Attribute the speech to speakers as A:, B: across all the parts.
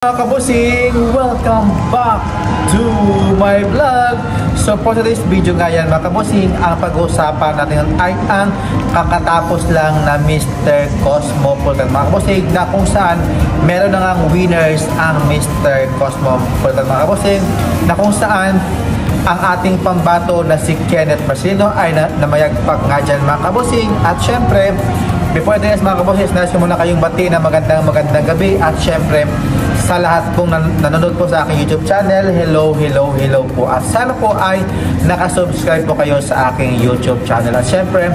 A: Mga kabusing, welcome back to my vlog. So for today's video nga yan mga kabusing, ang pag-uusapan natin ay ang kakatapos lang na Mr. Cosmopolitan mga kabusing, na kung saan meron na ngang winners ang Mr. Cosmopolitan mga kabusing, na kung saan ang ating pambato na si Kenneth Marcelino ay namayagpag nga dyan mga kabusing. At syempre, before this mga kabusing, nais ko muna kayong bati na magandang gabi. At syempre, sa lahat pong nanonood po sa aking YouTube channel, hello po. At sana po ay nakasubscribe po kayo sa aking YouTube channel. At syempre,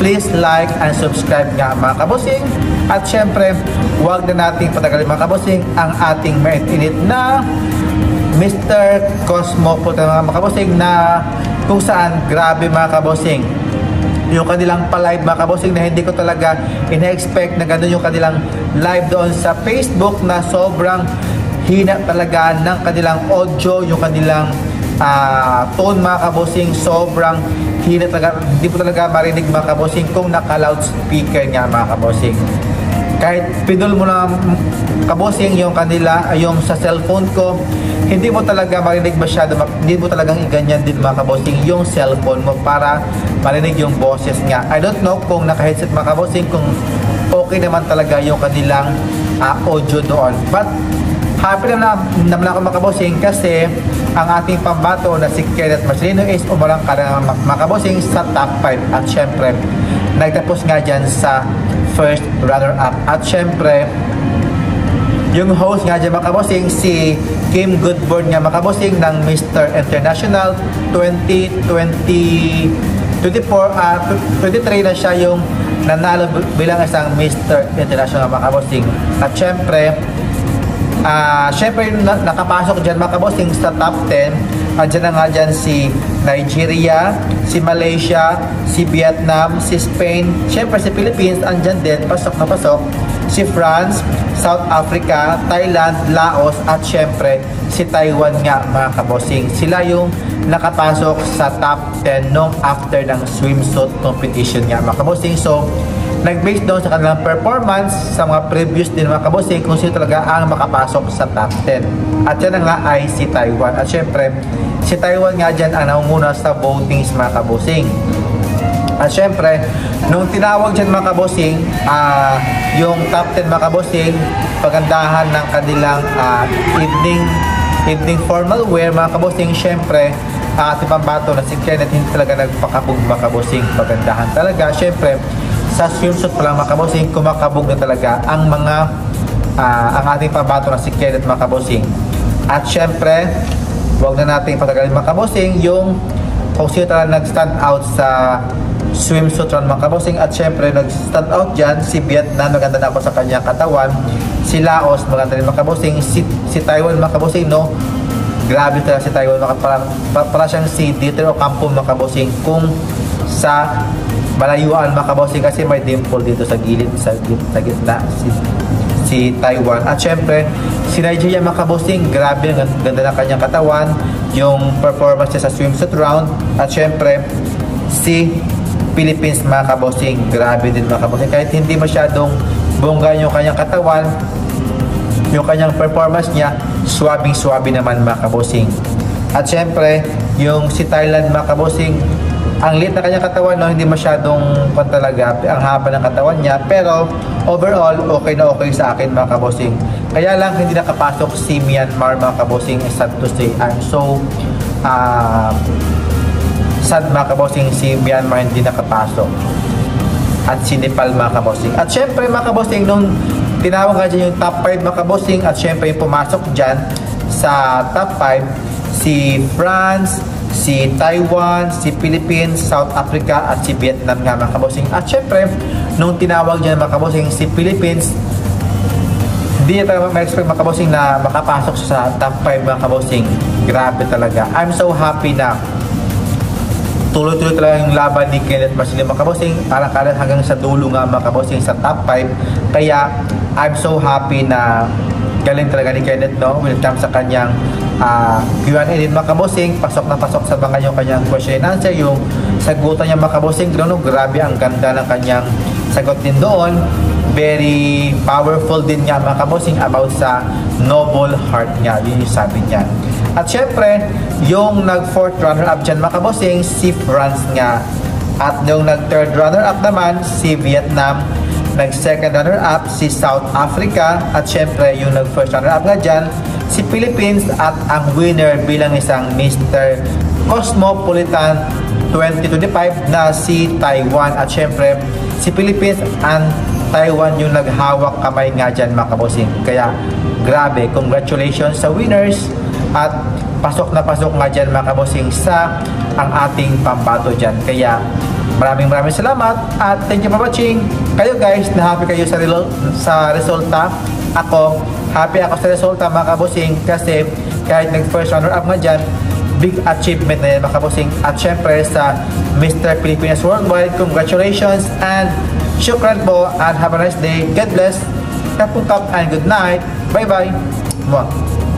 A: please like and subscribe nga mga kabusing. At syempre, huwag na nating patagalin mga kabusing ang ating mainit na Mr. Cosmopolitan mga kabusing, na kung saan grabe mga kabusing yung kanilang pa-live mga kabusing, na hindi ko talaga ina-expect na gano'n yung kanilang live doon sa Facebook, na sobrang hina talaga ng kanilang audio, yung kanilang tone mga kabusing, sobrang hina talaga, hindi po talaga marinig mga kabusing kung naka-loudspeaker nga mga kabusing. Kahit pinul mo na kabusing yung kanila, yung sa cellphone ko, hindi mo talaga marinig masyado, hindi mo talagang iganyan din mga kabusing yung cellphone mo para marinig yung boses nga. I don't know kung naka-headset mga kabusing, kung okay naman talaga yung kanilang audio doon. But happy naman ako mga kabusing, kasi ang ating pambato na si Kenneth Marcelino is umarang ka na mga kabusing sa top 5. At syempre, nagtapos nga dyan sa first runner-up. At syempre, yung host nga dyan mga kabusing, si Kim Goodburn nga mga kabusing ng Mr. International 2023 na siya yung nanalo bilang isang Mr. International mga kabusing. At syempre, nakapasok dyan mga kabusing sa top 10. Andyan na nga dyan si Nigeria, si Malaysia, si Vietnam, si Spain, syempre si Philippines, andyan din, pasok na pasok. Si France, South Africa, Thailand, Laos, at syempre si Taiwan nga mga kabosing. Sila yung nakapasok sa top 10 nung after ng swimsuit competition nga mga kabosing. So, nag-base doon sa kanilang performance sa mga previous din mga kabosing kung sino talaga ang makapasok sa top 10. At yan nga ay si Taiwan. At syempre, si Taiwan nga dyan ang naunguna sa votings mga kabosing. At syempre, nung tinawag dyan mga kabosing, yung top 10 mga kabosing, pagandahan ng kanilang evening formal wear mga kabosing, syempre, ating pambato na si Kenneth hindi talaga nagpakabog mga kabosing, pagandahan talaga. Syempre, sa swimsuit pa lang mga kabosing, kumakabog na talaga ang ang ating pambato na si Kenneth mga kabosing. At syempre, huwag na natin patagalin mga kabosing yung kung sino talaga nag-stand out sa swimsuit run mga kabosing. At syempre, nag-stand out dyan si Vietnam, maganda na ako sa kanyang katawan. Si Laos, maganda rin mga kabosing. Si Taiwan mga kabosing, no? Grabe talaga si Taiwan, para siyang si Dieter Ocampo mga kabosing kung sa malayuan mga kabosing, kasi may dimple dito sa gilid, sa gitna si Taiwan. At syempre, si Nigeria mga kabosing, grabe, ganda ng kanyang katawan, yung performance niya sa swimsuit round. At syempre, si Philippines mga kabosing, grabe din mga kabosing, kahit hindi masyadong bongga yung kanyang katawan, yung kanyang performance niya, swabing-swabe naman mga kabosing. At syempre, yung si Thailand mga kabosing, ang liit na kanyang katawan, no, hindi masyadong talaga ang haba ng katawan niya, pero overall, okay na okay sa akin mga kabosing. Kaya lang hindi nakapasok si Myanmar mga kabosing, sad to say. I'm so sad mga kabosing, si Myanmar hindi nakapasok. At si Nepal mga kabosing. At syempre mga kabosing, nung tinawag nga dyan yung top 5 mga kabosing, at syempre yung pumasok dyan sa top 5, si France, si Taiwan, si Philippines, South Africa, at si Vietnam nga mga kabosing. At syempre, nung tinawag dyan mga kabosing si Philippines, hindi niya talaga ma-expect mga kabosing na makapasok sa top 5 mga kabosing. Grabe talaga. I'm so happy na tuloy-tuloy talaga yung laban ni Kenneth Marcelino mga kabosing, parang hanggang sa dulo nga mga kabosing sa top 5. Kaya I'm so happy na galing talaga ni Kenneth, no, when it comes sa kanyang Q&A din mga kabosing. Pasok na pasok sa mga yung kanyang question and answer, yung sagutan niya mga kabosing, no, grabe ang ganda ng kanyang sagot din doon. very powerful din nga mga kabosing about sa noble heart niya. Yun yung sabi niya. At syempre, yung nag-fourth runner-up dyan mga kabosing, si France nga. At yung nag-third runner-up naman, si Vietnam. Nag-second runner-up, si South Africa. At syempre, yung nag-first runner-up nga dyan, si Philippines. At ang winner bilang isang Mr. Cosmopolitan 2025 na si Taiwan. At syempre, si Philippines and Taiwan yung naghawak kamay nga dyan mga kabosing. Kaya grabe, congratulations sa winners. At pasok na pasok nga dyan mga kabosing sa ang ating pambato dyan. Kaya maraming salamat at thank you for watching. Kayo guys, na happy kayo sa resulta. Ako, happy ako sa resulta mga kabosing kasi kahit nag-first runner up nga dyan, big achievement na yan mga kabosing. At syempre sa Mr. Pilipinas Worldwide, congratulations and syukran po and have a nice day. God bless. Kapungkap and good night. Bye bye. Mwah.